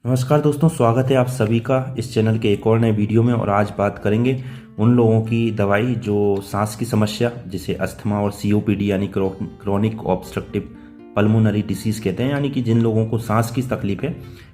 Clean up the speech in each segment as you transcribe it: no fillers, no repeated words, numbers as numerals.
नमस्कार दोस्तों, स्वागत है आप सभी का इस चैनल के एक और नए वीडियो में। और आज बात करेंगे उन लोगों की दवाई जो सांस की समस्या, जिसे अस्थमा और सीओपीडी यानी क्रोनिक ऑब्स्ट्रक्टिव पल्मोनरी डिसीज़ कहते हैं, यानी कि जिन लोगों को सांस की तकलीफ है,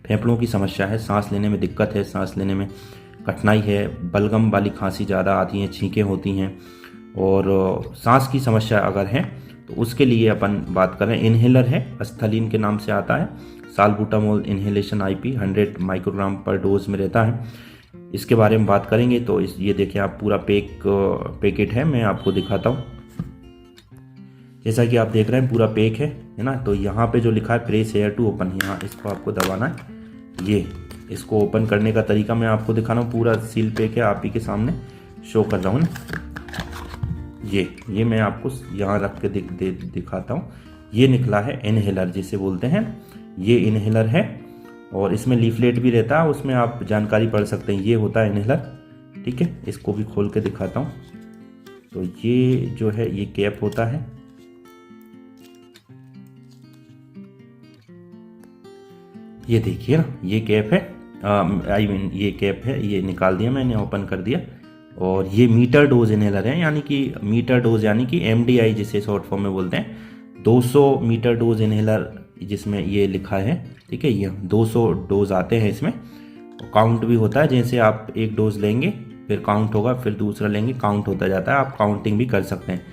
फेफड़ों की समस्या है, सांस लेने में दिक्कत है, सांस लेने में कठिनाई है, बलगम वाली खांसी ज़्यादा आती हैं, छींकें होती हैं और सांस की समस्या अगर है तो उसके लिए अपन बात करें। इन्हेलर है, अस्थलीन के नाम से आता है, साल्बुटामोल इन्हेलेशन आईपी 100 माइक्रोग्राम पर डोज में रहता है। इसके बारे में बात करेंगे तो ये देखिए आप, पूरा पैकेट है, मैं आपको दिखाता हूँ। जैसा कि आप देख रहे हैं पूरा पैक है ना। तो यहाँ पे जो लिखा है प्रेस एयर टू ओपन, यहाँ इसको आपको दबाना है। ये इसको ओपन करने का तरीका मैं आपको दिखा रहा हूँ। पूरा सील पैक है, आप ही के सामने शो कर रहा हूँ ना। ये मैं आपको यहाँ रख के दिखाता हूँ। ये निकला है इन्हेलर जिसे बोलते हैं, ये इन्हेलर है और इसमें लीफलेट भी रहता है, उसमें आप जानकारी पढ़ सकते हैं। ये होता है इन्हेलर, ठीक है। इसको भी खोल के दिखाता हूँ। तो ये जो है ये कैप होता है, ये देखिए ना, ये कैप है, ये कैप है, ये निकाल दिया मैंने, ओपन कर दिया। और ये मीटर डोज इन्हेलर है, यानी कि मीटर डोज यानी कि एमडीआई जिसे शॉर्ट फॉर्म में बोलते हैं। 200 मीटर डोज इन्हेलर जिसमें ये लिखा है, ठीक है। ये 200 डोज आते हैं इसमें, काउंट भी होता है। जैसे आप एक डोज लेंगे फिर काउंट होगा, फिर दूसरा लेंगे काउंट होता जाता है, आप काउंटिंग भी कर सकते हैं।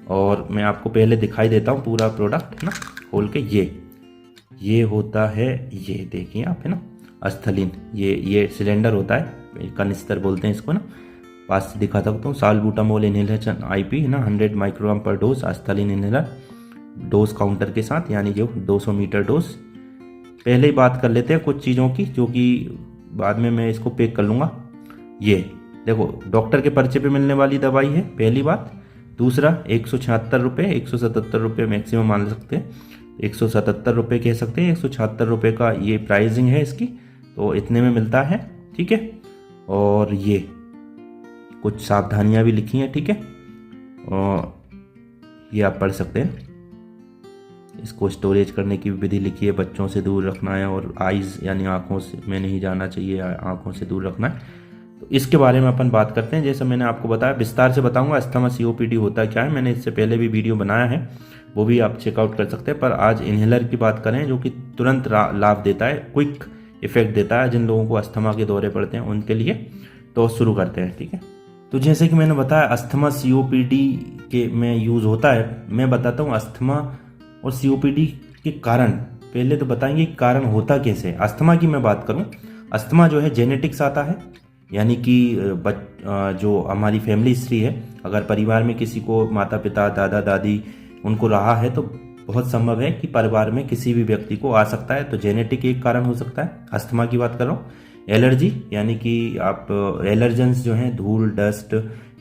और मैं आपको पहले दिखाई देता हूँ पूरा प्रोडक्ट है ना, खोल के। ये होता है, ये देखिए आप है ना, अस्थलीन। ये सिलेंडर होता है, कनिस्तर बोलते हैं इसको ना, पास से दिखा सकता हूँ। साल्बुटामोल इन्हेलेशन आईपी है ना, 100 माइक्रोग्राम पर dose Asthalin inhaler, dose counter के साथ, यानी जो 200 मीटर डोज। पहले ही बात कर लेते हैं कुछ चीज़ों की, जो कि बाद में मैं इसको पैक कर लूँगा। ये देखो, डॉक्टर के पर्चे पे मिलने वाली दवाई है, पहली बात। दूसरा 176 रुपये, 177 रुपये मैक्सिमम मान सकते हैं, 177 रुपये कह सकते हैं, 176 रुपये का ये प्राइसिंग है इसकी। तो इतने में मिलता है, ठीक है। और ये कुछ सावधानियाँ भी लिखी हैं, ठीक है, और ये आप पढ़ सकते हैं। इसको स्टोरेज करने की विधि लिखी है, बच्चों से दूर रखना है और आइज़ यानी आँखों से में नहीं जाना चाहिए, आँखों से दूर रखना है। तो इसके बारे में अपन बात करते हैं। जैसे मैंने आपको बताया, विस्तार से बताऊंगा अस्थमा सीओपीडी होता क्या है। मैंने इससे पहले भी वीडियो बनाया है, वो भी आप चेकआउट कर सकते हैं। पर आज इन्हेलर की बात करें, जो कि तुरंत लाभ देता है, क्विक इफेक्ट देता है जिन लोगों को अस्थमा के दौरे पड़ते हैं उनके लिए। तो शुरू करते हैं, ठीक है। तो जैसे कि मैंने बताया अस्थमा सीओपीडी के में यूज़ होता है। मैं बताता हूँ अस्थमा और सीओपीडी के कारण। पहले तो बताएंगे कारण होता कैसे। अस्थमा की मैं बात करूं, अस्थमा जो है जेनेटिक्स आता है, यानी कि जो हमारी फैमिली हिस्ट्री है, अगर परिवार में किसी को माता पिता दादा दादी उनको रहा है तो बहुत संभव है कि परिवार में किसी भी व्यक्ति को आ सकता है। तो जेनेटिक एक कारण हो सकता है। अस्थमा की बात कर रहा हूँ। एलर्जी, यानी कि आप एलर्जेंस जो हैं, धूल, डस्ट,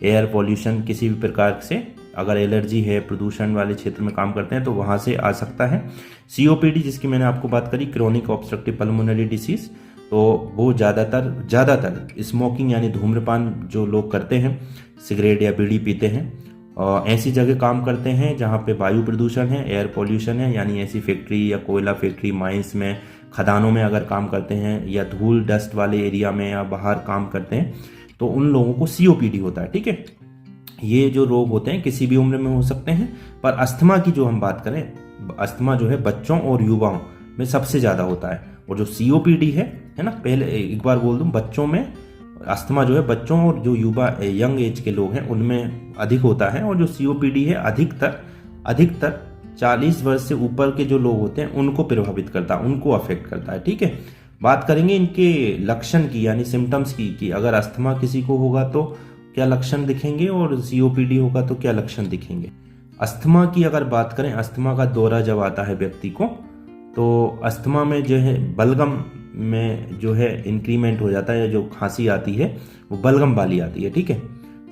एयर पॉल्यूशन, किसी भी प्रकार से अगर एलर्जी है, प्रदूषण वाले क्षेत्र में काम करते हैं तो वहाँ से आ सकता है। सीओपीडी जिसकी मैंने आपको बात करी, क्रोनिक ऑब्स्ट्रक्टिव पल्मोनरी डिसीज, तो वो ज़्यादातर स्मोकिंग यानी धूम्रपान जो लोग करते हैं, सिगरेट या बीड़ी पीते हैं, और ऐसी जगह काम करते हैं जहाँ पे वायु प्रदूषण है, एयर पॉल्यूशन है, यानी ऐसी फैक्ट्री या कोयला फैक्ट्री, माइंस में, खदानों में अगर काम करते हैं, या धूल डस्ट वाले एरिया में या बाहर काम करते हैं, तो उन लोगों को सीओपीडी होता है, ठीक है। ये जो रोग होते हैं किसी भी उम्र में हो सकते हैं। पर अस्थमा की जो हम बात करें, अस्थमा जो है बच्चों और युवाओं में सबसे ज़्यादा होता है। और जो सीओपीडी है ना, पहले एक बार बोल दूं, बच्चों में अस्थमा जो है बच्चों और जो युवा यंग एज के लोग हैं उनमें अधिक होता है। और जो सीओपीडी है अधिकतर 40 वर्ष से ऊपर के जो लोग होते हैं उनको प्रभावित करता है, उनको अफेक्ट करता है, ठीक है। बात करेंगे इनके लक्षण की, यानी सिम्टम्स की, कि अगर अस्थमा किसी को होगा तो क्या लक्षण दिखेंगे और सीओपीडी होगा तो क्या लक्षण दिखेंगे। अस्थमा की अगर बात करें, अस्थमा का दौरा जब आता है व्यक्ति को, तो अस्थमा में जो है बलगम में जो है इंक्रीमेंट हो जाता है, जो खांसी आती है वो बलगम वाली आती है, ठीक है।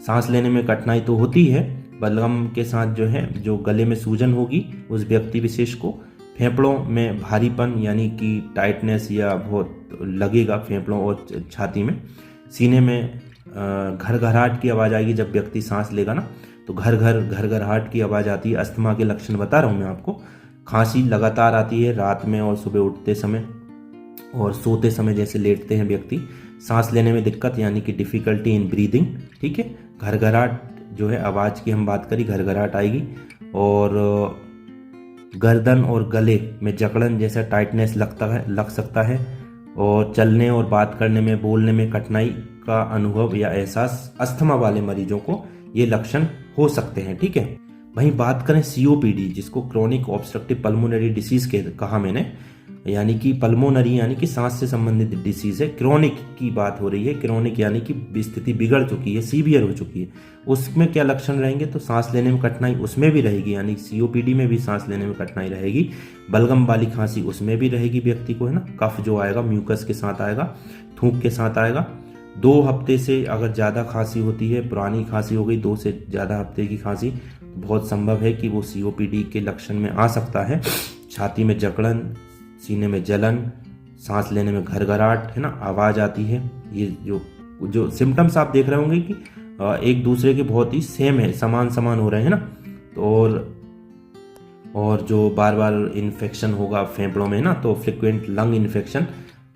सांस लेने में कठिनाई तो होती है, बलगम के साथ जो है जो गले में सूजन होगी उस व्यक्ति विशेष को, फेफड़ों में भारीपन यानी कि टाइटनेस या बहुत लगेगा फेफड़ों और छाती में, सीने में घरघराहट की आवाज़ आएगी जब व्यक्ति सांस लेगा ना, तो घरघराहट की आवाज़ आती है। अस्थमा के लक्षण बता रहा हूँ मैं आपको। खांसी लगातार आती है रात में और सुबह उठते समय, और सोते समय जैसे लेटते हैं व्यक्ति, सांस लेने में दिक्कत यानी कि डिफ़िकल्टी इन ब्रीदिंग, ठीक है। घरघराहट जो है, आवाज़ की हम बात करी, घरघराहट आएगी। और गर्दन और गले में जकड़न जैसा टाइटनेस लग सकता है। और चलने और बात करने में, बोलने में कठिनाई का अनुभव या एहसास अस्थमा वाले मरीजों को ये लक्षण हो सकते हैं, ठीक है। वहीं बात करें सीओपीडी, जिसको क्रोनिक ऑब्स्ट्रक्टिव पल्मोनरी डिसीज कहा मैंने, यानी कि पल्मोनरी यानी कि सांस से संबंधित डिसीज है। क्रोनिक की बात हो रही है, क्रोनिक यानी कि स्थिति बिगड़ चुकी है, सीवियर हो चुकी है। उसमें क्या लक्षण रहेंगे, तो सांस लेने में कठिनाई उसमें भी रहेगी, यानी सीओपीडी में भी सांस लेने में कठिनाई रहेगी। बलगम वाली खांसी उसमें भी रहेगी व्यक्ति को, है ना। कफ जो आएगा म्यूकस के साथ आएगा, थूक के साथ आएगा। 2 हफ्ते से अगर ज़्यादा खांसी होती है, पुरानी खांसी हो गई 2 से ज़्यादा हफ्ते की खांसी, तो बहुत संभव है कि वो सीओपीडी के लक्षण में आ सकता है। छाती में जकड़न, सीने में जलन, सांस लेने में घरघराहट, है ना, आवाज़ आती है। ये जो सिम्टम्स आप देख रहे होंगे कि एक दूसरे के बहुत ही सेम है, समान हो रहे हैं ना। तो और जो बार बार इन्फेक्शन होगा फेफड़ों में ना, तो फ्रिक्वेंट लंग इन्फेक्शन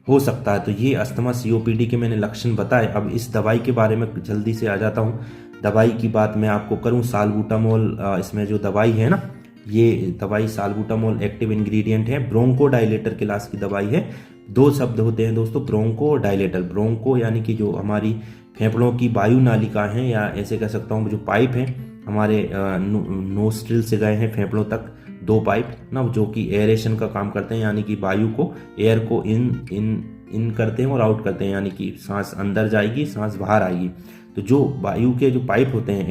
हो सकता है। तो ये अस्थमा सीओपीडी के मैंने लक्षण बताए। अब इस दवाई के बारे में जल्दी से आ जाता हूँ। दवाई की बात मैं आपको करूँ, साल्बुटामोल, इसमें जो दवाई है ना, ये दवाई साल्बुटामोल एक्टिव इंग्रेडिएंट है, ब्रोंको डायलेटर क्लास की दवाई है। 2 शब्द होते हैं दोस्तों, ब्रोंको और डायलेटर। ब्रोंको यानी कि जो हमारी फेफड़ों की वायु नालिका है, या ऐसे कह सकता हूँ जो पाइप है हमारे नोस्ट्रिल से गए हैं फेफड़ों तक, 2 पाइप ना, जो कि एयरेशन का काम करते हैं, यानी कि वायु को, एयर को इन करते हैं और आउट करते हैं, यानी कि सांस अंदर जाएगी, सांस बाहर आएगी। तो जो वायु के जो पाइप होते हैं,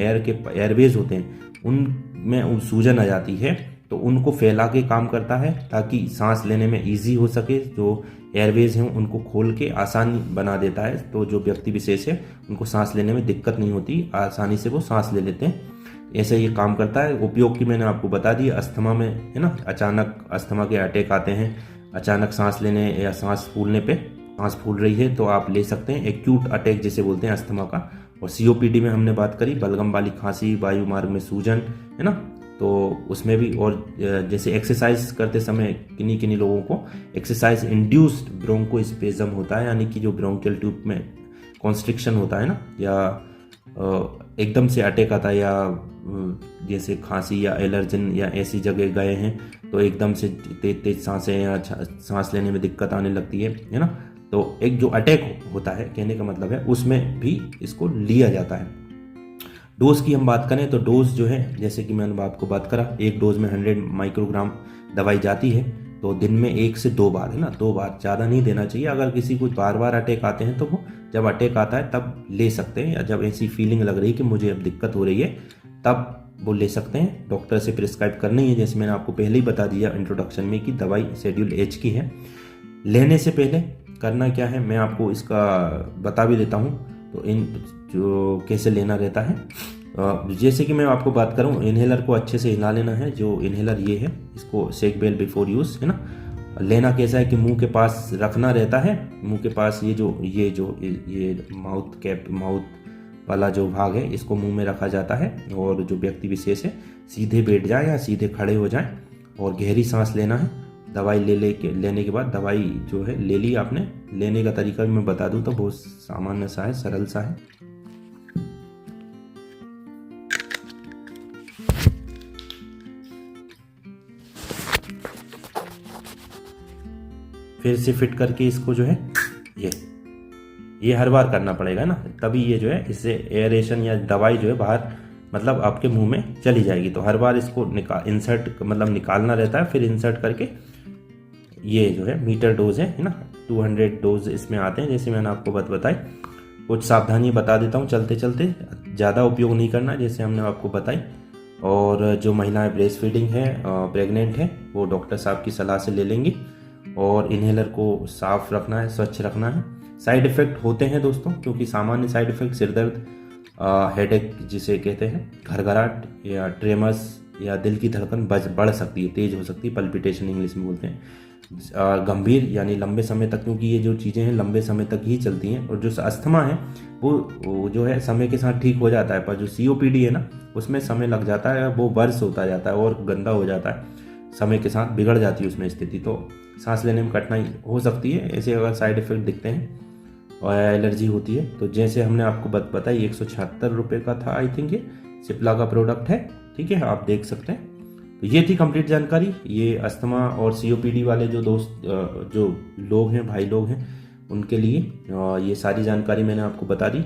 एयरवेज होते हैं, उनमें सूजन आ जाती है, तो उनको फैला के काम करता है ताकि सांस लेने में इजी हो सके। जो एयरवेज हैं उनको खोल के आसानी बना देता है, तो जो व्यक्ति विशेष है उनको सांस लेने में दिक्कत नहीं होती, आसानी से वो सांस ले लेते हैं। ऐसे ये काम करता है। उपयोग की मैंने आपको बता दी। अस्थमा में, है ना, अचानक अस्थमा के अटैक आते हैं, अचानक सांस लेने या सांस फूलने पे, सांस फूल रही है तो आप ले सकते हैं, एक्यूट अटैक जिसे बोलते हैं अस्थमा का। और सीओपीडी में हमने बात करी, बलगम वाली खांसी, वायु मार्ग में सूजन, है ना, तो उसमें भी। और जैसे एक्सरसाइज करते समय किन्हीं लोगों को एक्सरसाइज इंड्यूस्ड ब्रोंकोस्पेज्म होता है, यानी कि जो ब्रोंकियल ट्यूब में कॉन्स्ट्रिक्शन होता है ना, या एकदम से अटैक आता है, या जैसे खांसी या एलर्जन या ऐसी जगह गए हैं तो एकदम से तेज सांसें या सांस लेने में दिक्कत आने लगती है ना। तो एक जो अटैक होता है, कहने का मतलब है, उसमें भी इसको लिया जाता है। डोज की हम बात करें तो डोज जो है, जैसे कि मैंने आपको बात करा, एक डोज में 100 माइक्रोग्राम दवाई जाती है, तो दिन में 1 से 2 बार, है ना, 2 बार, ज़्यादा नहीं देना चाहिए। अगर किसी को बार बार अटैक आते हैं तो वो जब अटैक आता है तब ले सकते हैं, या जब ऐसी फीलिंग लग रही है कि मुझे अब दिक्कत हो रही है तब वो ले सकते हैं। डॉक्टर से प्रिस्क्राइब करनी है, जैसे मैंने आपको पहले ही बता दिया इंट्रोडक्शन में कि दवाई शेड्यूल एच की है। लेने से पहले करना क्या है मैं आपको इसका बता भी देता हूँ, तो इन जो कैसे लेना रहता है। जैसे कि मैं आपको बात करूँ, इन्हेलर को अच्छे से हिला लेना है। जो इन्हेलर ये है, इसको शेक बेल बिफोर यूज, है ना। लेना कैसा है कि मुंह के पास रखना रहता है, मुंह के पास ये माउथ कैप, माउथ वाला जो भाग है, इसको मुंह में रखा जाता है। और जो व्यक्ति विशेष है सीधे बैठ जाए या सीधे खड़े हो जाए और गहरी सांस लेना है। दवाई लेने के बाद दवाई जो है ले ली आपने, लेने का तरीका भी मैं बता दूं तो बहुत सामान्य सा है, सरल सा है। फिर से फिट करके इसको जो है ये हर बार करना पड़ेगा ना, तभी ये जो है इससे एयरेशन या दवाई जो है बाहर मतलब आपके मुंह में चली जाएगी। तो हर बार इसको इंसर्ट मतलब निकालना रहता है, फिर इंसर्ट करके ये जो है मीटर डोज है ना, 200 डोज इसमें आते हैं, जैसे मैंने आपको बताई। कुछ सावधानी बता देता हूँ चलते चलते, ज़्यादा उपयोग नहीं करना जैसे हमने आपको बताई। और जो महिलाएं ब्रेस्ट फीडिंग है, प्रेग्नेंट है, वो डॉक्टर साहब की सलाह से ले लेंगी। और इन्हेलर को साफ रखना है, स्वच्छ रखना है। साइड इफ़ेक्ट होते हैं दोस्तों, क्योंकि सामान्य साइड इफ़ेक्ट सिरदर्द, हेडेक जिसे कहते हैं, घरघराहट या ट्रेमर्स या दिल की धड़कन बढ़ सकती है, तेज हो सकती है, पल्पिटेशन इंग्लिश में बोलते हैं। गंभीर यानी लंबे समय तक, क्योंकि ये जो चीज़ें हैं लंबे समय तक ही चलती हैं। और जो अस्थमा है वो जो है समय के साथ ठीक हो जाता है, पर जो सीओपीडी है ना, उसमें समय लग जाता है, वो वर्ष होता जाता है और गंदा हो जाता है, समय के साथ बिगड़ जाती है उसमें स्थिति। तो सांस लेने में कठिनाई हो सकती है, ऐसे अगर साइड इफ़ेक्ट दिखते हैं और एलर्जी होती है। तो जैसे हमने आपको बताई 176 रुपये का था आई थिंक, ये सिप्ला का प्रोडक्ट है, ठीक है, आप देख सकते हैं। तो ये थी कंप्लीट जानकारी। ये अस्थमा और COPD वाले जो दोस्त जो लोग हैं, भाई लोग हैं, उनके लिए ये सारी जानकारी मैंने आपको बता दी।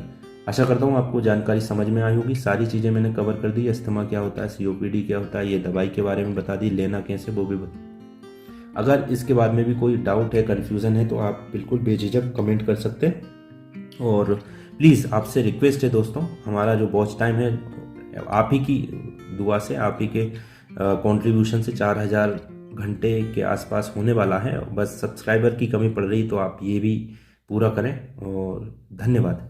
आशा करता हूँ आपको जानकारी समझ में आई होगी। सारी चीज़ें मैंने कवर कर दी, अस्थमा क्या होता है, COPD क्या होता है, ये दवाई के बारे में बता दी, लेना कैसे वो भी अगर इसके बाद में भी कोई डाउट है, कन्फ्यूज़न है, तो आप बिल्कुल बेझिझक कमेंट कर सकते हैं। और प्लीज़ आपसे रिक्वेस्ट है दोस्तों, हमारा जो वॉच टाइम है आप ही की दुआ से, आप ही के कंट्रीब्यूशन से 4000 घंटे के आसपास होने वाला है। बस सब्सक्राइबर की कमी पड़ रही, तो आप ये भी पूरा करें। और धन्यवाद।